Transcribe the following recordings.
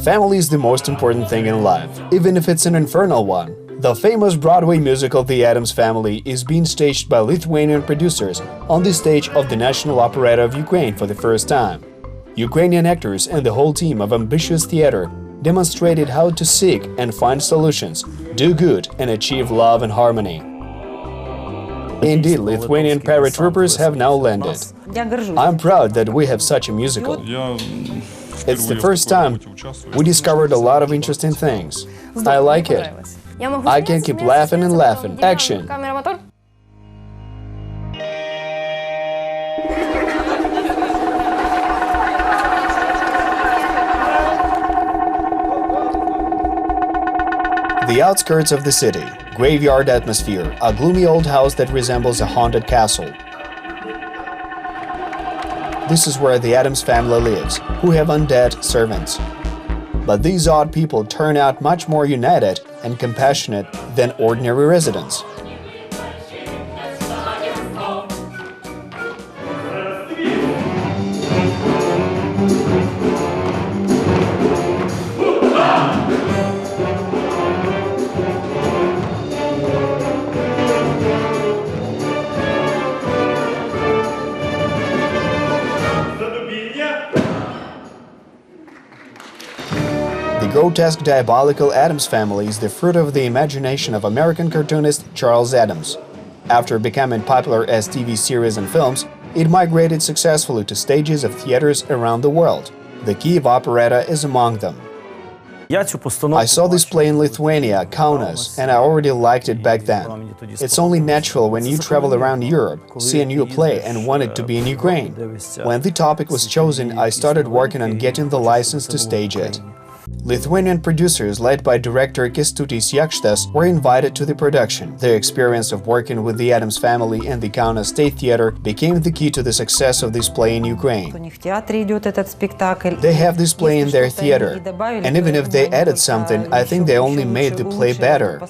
Family is the most important thing in life, even if it's an infernal one. The famous Broadway musical The Addams Family is being staged by Lithuanian producers on the stage of the National Operetta of Ukraine for the first time. Ukrainian actors and the whole team of ambitious theater demonstrated how to seek and find solutions, do good and achieve love and harmony. Indeed, Lithuanian paratroopers have now landed. I'm proud that we have such a musical. It's the first time we discovered a lot of interesting things. I like it. I can keep laughing and laughing. Action! The outskirts of the city, graveyard atmosphere, a gloomy old house that resembles a haunted castle. This is where the Addams family lives, who have undead servants. But these odd people turn out much more united and compassionate than ordinary residents. The grotesque, diabolical Addams Family is the fruit of the imagination of American cartoonist Charles Addams. After becoming popular as TV series and films, it migrated successfully to stages of theaters around the world. The Kyiv operetta is among them. I saw this play in Lithuania, Kaunas, and I already liked it back then. It's only natural when you travel around Europe, see a new play and want it to be in Ukraine. When the topic was chosen, I started working on getting the license to stage it. Lithuanian producers, led by director Kęstutis Jakštas, were invited to the production. Their experience of working with the Addams Family and the Kaunas State Theatre became the key to the success of this play in Ukraine. They have this play in their theater, and even if they added something, I think they only made the play better.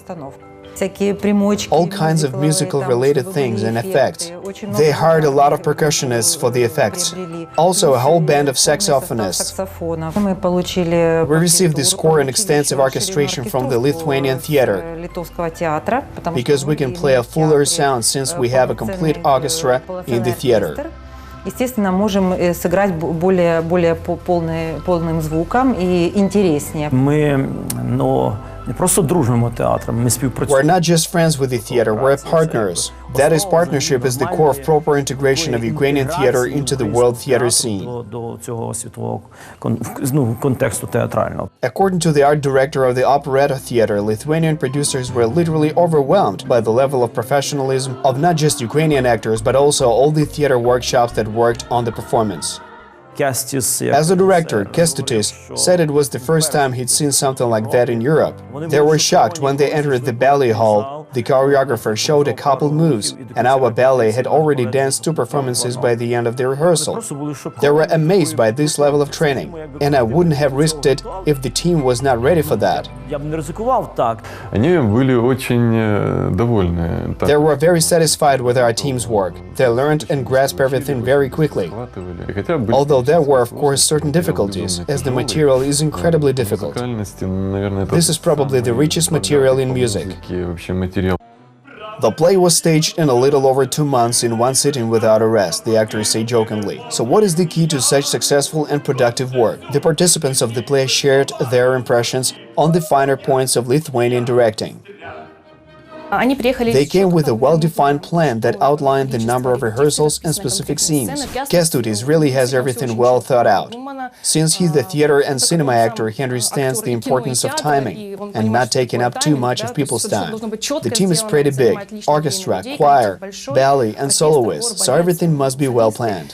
All kinds of musical-related things and effects. They hired a lot of percussionists for the effects. Also, a whole band of saxophonists. We received the score and extensive orchestration from the Lithuanian theater, because we can play a fuller sound since we have a complete orchestra in the theater. Естественно, можем сыграть более полным звуком и интереснее. We're not just friends with the theater, we're partners. That is, partnership is the core of proper integration of Ukrainian theater into the world theater scene. According to the art director of the Operetta Theater, Lithuanian producers were literally overwhelmed by the level of professionalism of not just Ukrainian actors, but also all the theater workshops that worked on the performance. As a director, Kęstutis said it was the first time he'd seen something like that in Europe. They were shocked when they entered the ballet hall. The choreographer showed a couple moves, and our ballet had already danced 2 performances by the end of the rehearsal. They were amazed by this level of training, and I wouldn't have risked it if the team was not ready for that. They were very satisfied with our team's work. They learned and grasped everything very quickly. Although there were, of course, certain difficulties, as the material is incredibly difficult. This is probably the richest material in music. The play was staged in a little over 2 months in one sitting without a rest, the actors say jokingly. So what is the key to such successful and productive work? The participants of the play shared their impressions on the finer points of Lithuanian directing. They came with a well-defined plan that outlined the number of rehearsals and specific scenes. Kęstutis really has everything well thought out. Since he's the theater and cinema actor, he understands the importance of timing and not taking up too much of people's time. The team is pretty big: orchestra, choir, ballet and soloists, so everything must be well planned.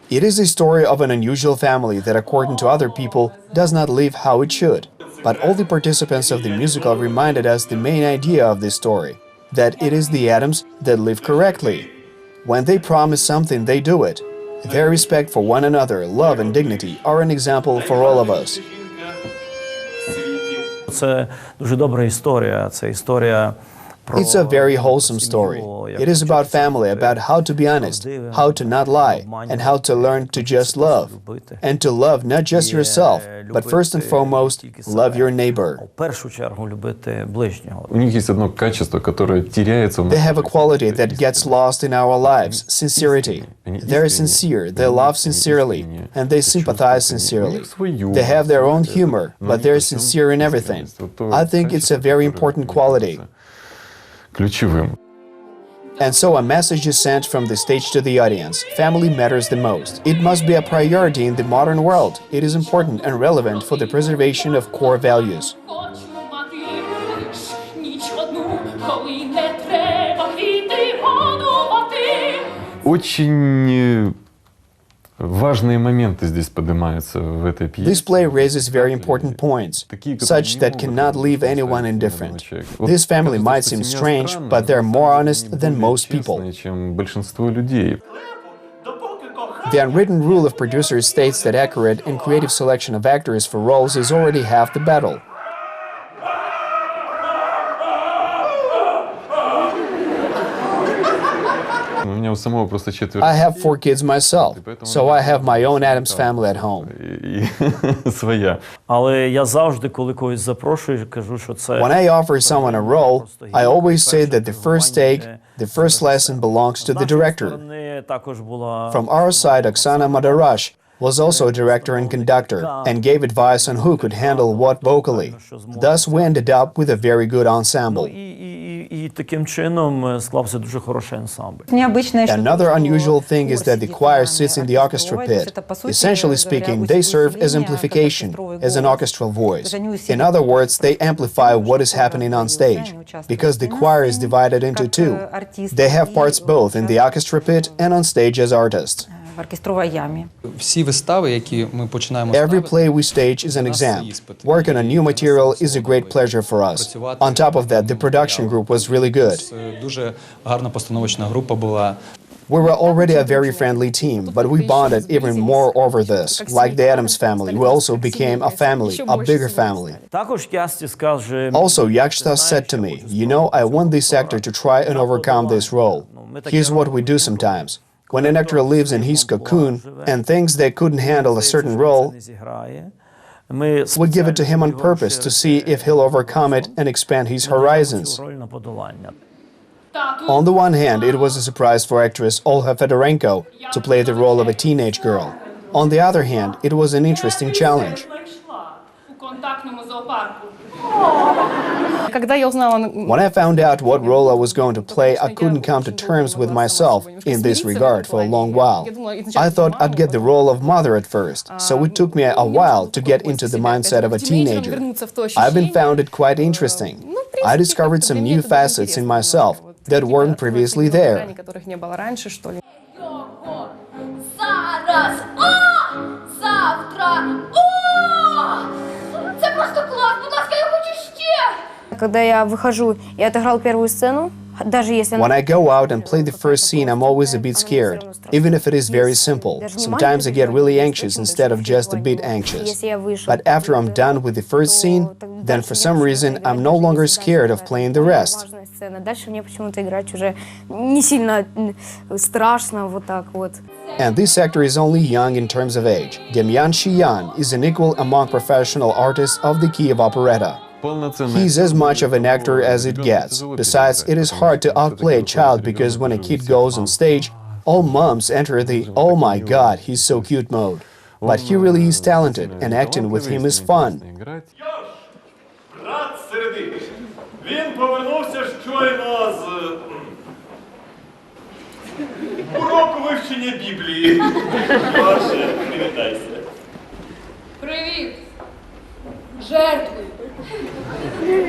It is a story of an unusual family that, according to other people, does not live how it should. But all the participants of the musical reminded us the main idea of this story, that it is the Addams that live correctly. When they promise something, they do it. Their respect for one another, love and dignity are an example for all of us. Це дуже добра історія. Це історія It's a very wholesome story. It is about family, about how to be honest, how to not lie, and how to learn to just love. And to love not just yourself, but first and foremost, love your neighbor. They have a quality that gets lost in our lives, sincerity. They're sincere, they love sincerely, and they sympathize sincerely. They have their own humor, but they're sincere in everything. I think it's a very important quality. And so a message is sent from the stage to the audience. Family matters the most. It must be a priority in the modern world. It is important and relevant for the preservation of core values. Очень важные моменты здесь поднимаются в этой пьесе. This play raises very important points, such that cannot leave anyone indifferent. This family might seem strange, but they're more honest than most people. Чем большинство людей. The unwritten rule of producers states that accurate and creative selection of actors for roles is already half the battle. I have 4 kids myself, so I have my own Addams Family at home. When I offer someone a role, I always say that the first take, the first lesson belongs to the director. From our side, Oksana Madarash was also a director and conductor, and gave advice on who could handle what vocally. Thus, we ended up with a very good ensemble. Another unusual thing is that the choir sits in the orchestra pit. Essentially speaking, they serve as amplification, as an orchestral voice. In other words, they amplify what is happening on stage, because the choir is divided into 2. They have parts both in the orchestra pit and on stage as artists. Every play we stage is an exam. Work on a new material is a great pleasure for us. On top of that, the production group was really good. We were already a very friendly team, but we bonded even more over this. Like the Addams family, we also became a family, a bigger family. Also, Yaksha said to me, "You know, I want this actor to try and overcome this role. Here's what we do sometimes. When an actor lives in his cocoon and thinks they couldn't handle a certain role, we give it to him on purpose to see if he'll overcome it and expand his horizons." On the one hand, it was a surprise for actress Olha Fedorenko to play the role of a teenage girl. On the other hand, it was an interesting challenge. When I found out what role I was going to play, I couldn't come to terms with myself in this regard for a long while. I thought I'd get the role of mother at first, so it took me a while to get into the mindset of a teenager. I even found it quite interesting. I discovered some new facets in myself that weren't previously there. When I go out and play the first scene, I'm always a bit scared, even if it is very simple. Sometimes I get really anxious instead of just a bit anxious. But after I'm done with the first scene, then for some reason I'm no longer scared of playing the rest. And this actor is only young in terms of age. Demian Shyian is an equal among professional artists of the Kyiv Operetta. He's as much of an actor as it gets. Besides, it is hard to outplay a child because when a kid goes on stage, all moms enter the "oh my god, he's so cute" mode. But he really is talented, and acting with him is fun. Він повернувся щойно з уроку вивчення Біблії. Ваше, привітайся. Привіт. Жертвуй.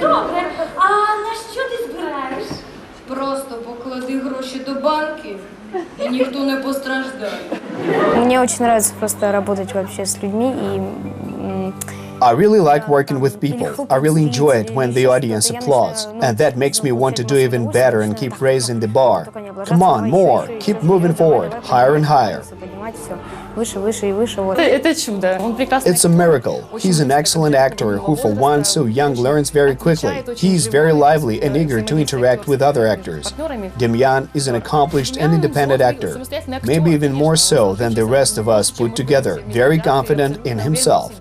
Добре, а на що ти збираєш? Просто поклади гроші до банки, і ніхто не постраждає. Мне очень нравится просто работать вообще с людьми и I really like working with people. I really enjoy it when the audience applauds, and that makes me want to do even better and keep raising the bar. Come on, more! Keep moving forward, higher and higher. поднимать все выше, выше и выше. Вот. Это чудо. Он прекрасно. It's a miracle. He's an excellent actor who, for one so young, learns very quickly. He's very lively and eager to interact with other actors. Demian is an accomplished and independent actor, maybe even more so than the rest of us put together, very confident in himself.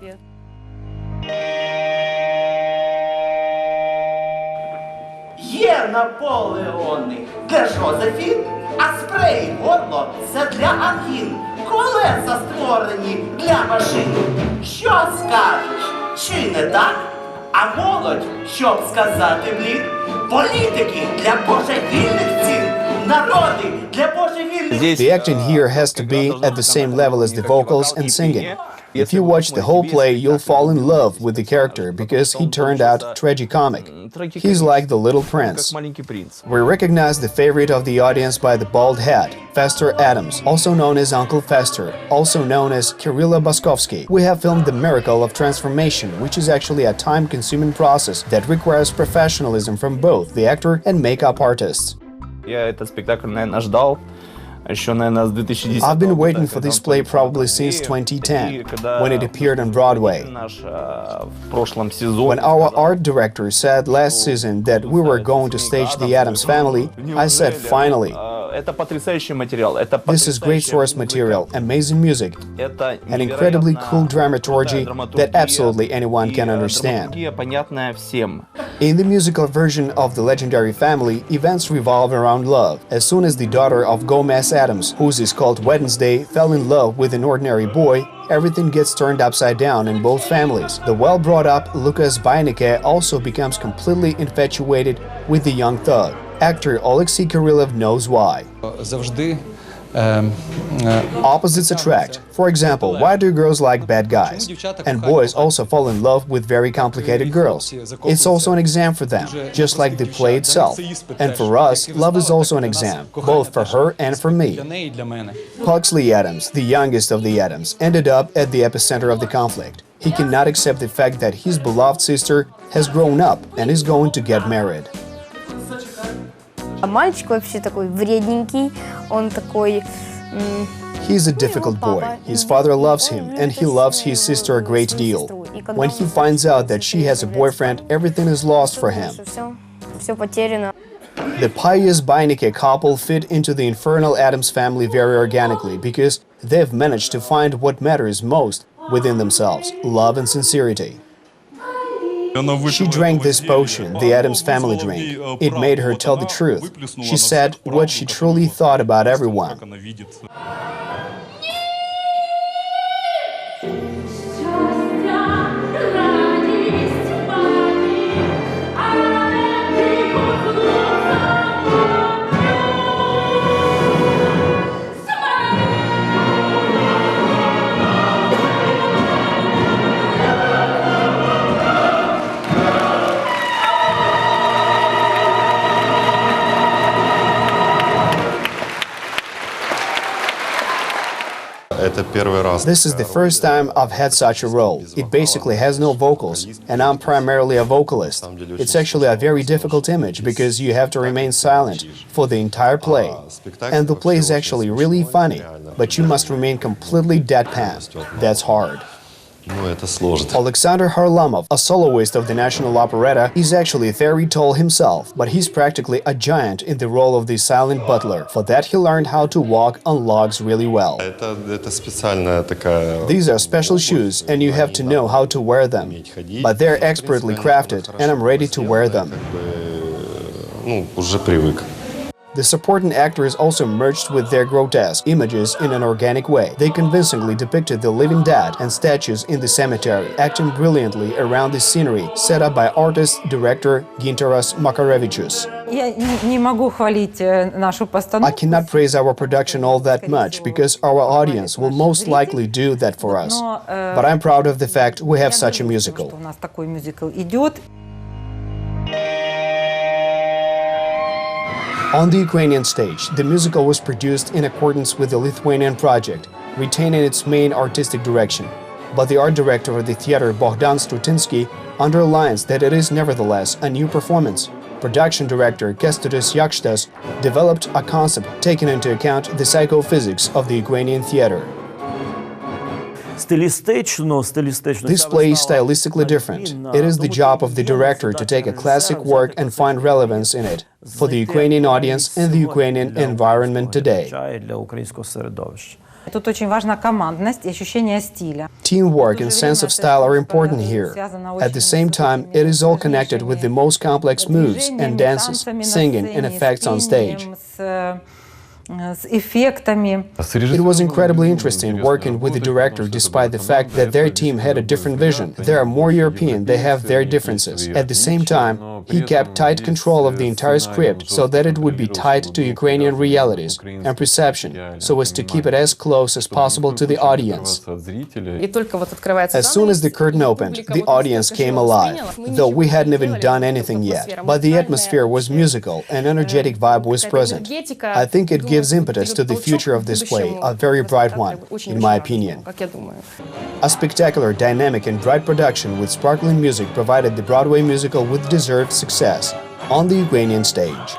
Є Наполеони для Жозефін, а спрей горло це для ангін. Колеса створені для машин. Що скажеш? Чи не так? А молодь, щоб сказати блін? Політики для божевільних цін. Народи для божевільних цін. The acting here has to be at the same level as the vocals and singing. If you watch the whole play, you'll fall in love with the character because he turned out tragicomic. He's like the little prince. We recognize the favorite of the audience by the bald head, Fester Addams, also known as Uncle Fester, also known as Kyrylo Baskovskyi. We have filmed the miracle of transformation, which is actually a time-consuming process that requires professionalism from both the actor and makeup artists. Я этот спектакль, наверное, ждал. I've been waiting for this play probably since 2010, when it appeared on Broadway. When our art director said last season that we were going to stage the Addams Family, I said finally. This is great source material, amazing music, an incredibly cool dramaturgy that absolutely anyone can understand. In the musical version of the legendary family, events revolve around love. As soon as the daughter of Gomez Addams, whose is called Wednesday, fell in love with an ordinary boy, everything gets turned upside down in both families. The well-brought-up Lucas Bainike also becomes completely infatuated with the young thug. Actor Oleksandr Kyrylo knows why. Opposites attract. For example, why do girls like bad guys? And boys also fall in love with very complicated girls. It's also an exam for them, just like the play itself. And for us, love is also an exam, both for her and for me. Huxley Addams, the youngest of the Addams, ended up at the epicenter of the conflict. He cannot accept the fact that his beloved sister has grown up and is going to get married. Мальчик вообще такой вредненький, он такой... He's a difficult boy. His father loves him, and he loves his sister a great deal. When he finds out that she has a boyfriend, everything is lost for him. Все потеряно. The pious Bainike couple fit into the infernal Addams family very organically because they've managed to find what matters most within themselves, love and sincerity. She drank this potion, the Addams family drink. It made her tell the truth. She said what she truly thought about everyone. This is the first time I've had such a role. It basically has no vocals, and I'm primarily a vocalist. It's actually a very difficult image because you have to remain silent for the entire play. And the play is actually really funny, but you must remain completely deadpan. That's hard. Oleksandr Kharlamov, a soloist of the National Operetta, is actually very tall himself, but he's practically a giant in the role of the silent butler. For that he learned how to walk on logs really well. These are special shoes, and you have to know how to wear them. But they're expertly crafted, and I'm ready to wear them. The supporting actors also merged with their grotesque images in an organic way. They convincingly depicted the living dead and statues in the cemetery, acting brilliantly around the scenery set up by artist-director Gintaras Makarevičius. I cannot praise our production all that much, because our audience will most likely do that for us. But I'm proud of the fact we have such a musical. On the Ukrainian stage, the musical was produced in accordance with the Lithuanian project, retaining its main artistic direction. But the art director of the theater, Bohdan Strutinsky, underlines that it is nevertheless a new performance, Production director Kestutis Yakshtas developed a concept taking into account the psychophysics of the Ukrainian theater. This play is stylistically different. It is the job of the director to take a classic work and find relevance in it for the Ukrainian audience and the Ukrainian environment today. Тут очень важна командность и ощущение стиля. Teamwork and sense of style are important here. At the same time, it is all connected with the most complex moves and dances, singing and effects on stage. It was incredibly interesting working with the director despite the fact that their team had a different vision. They are more European, they have their differences. At the same time, he kept tight control of the entire script so that it would be tied to Ukrainian realities and perception, so as to keep it as close as possible to the audience. As soon as the curtain opened, the audience came alive, though we hadn't even done anything yet. But the atmosphere was musical, an energetic vibe was present. I think it gives impetus to the future of this play, a very bright one, in my opinion. A spectacular, dynamic and bright production with sparkling music provided the Broadway musical with deserved success on the Ukrainian stage.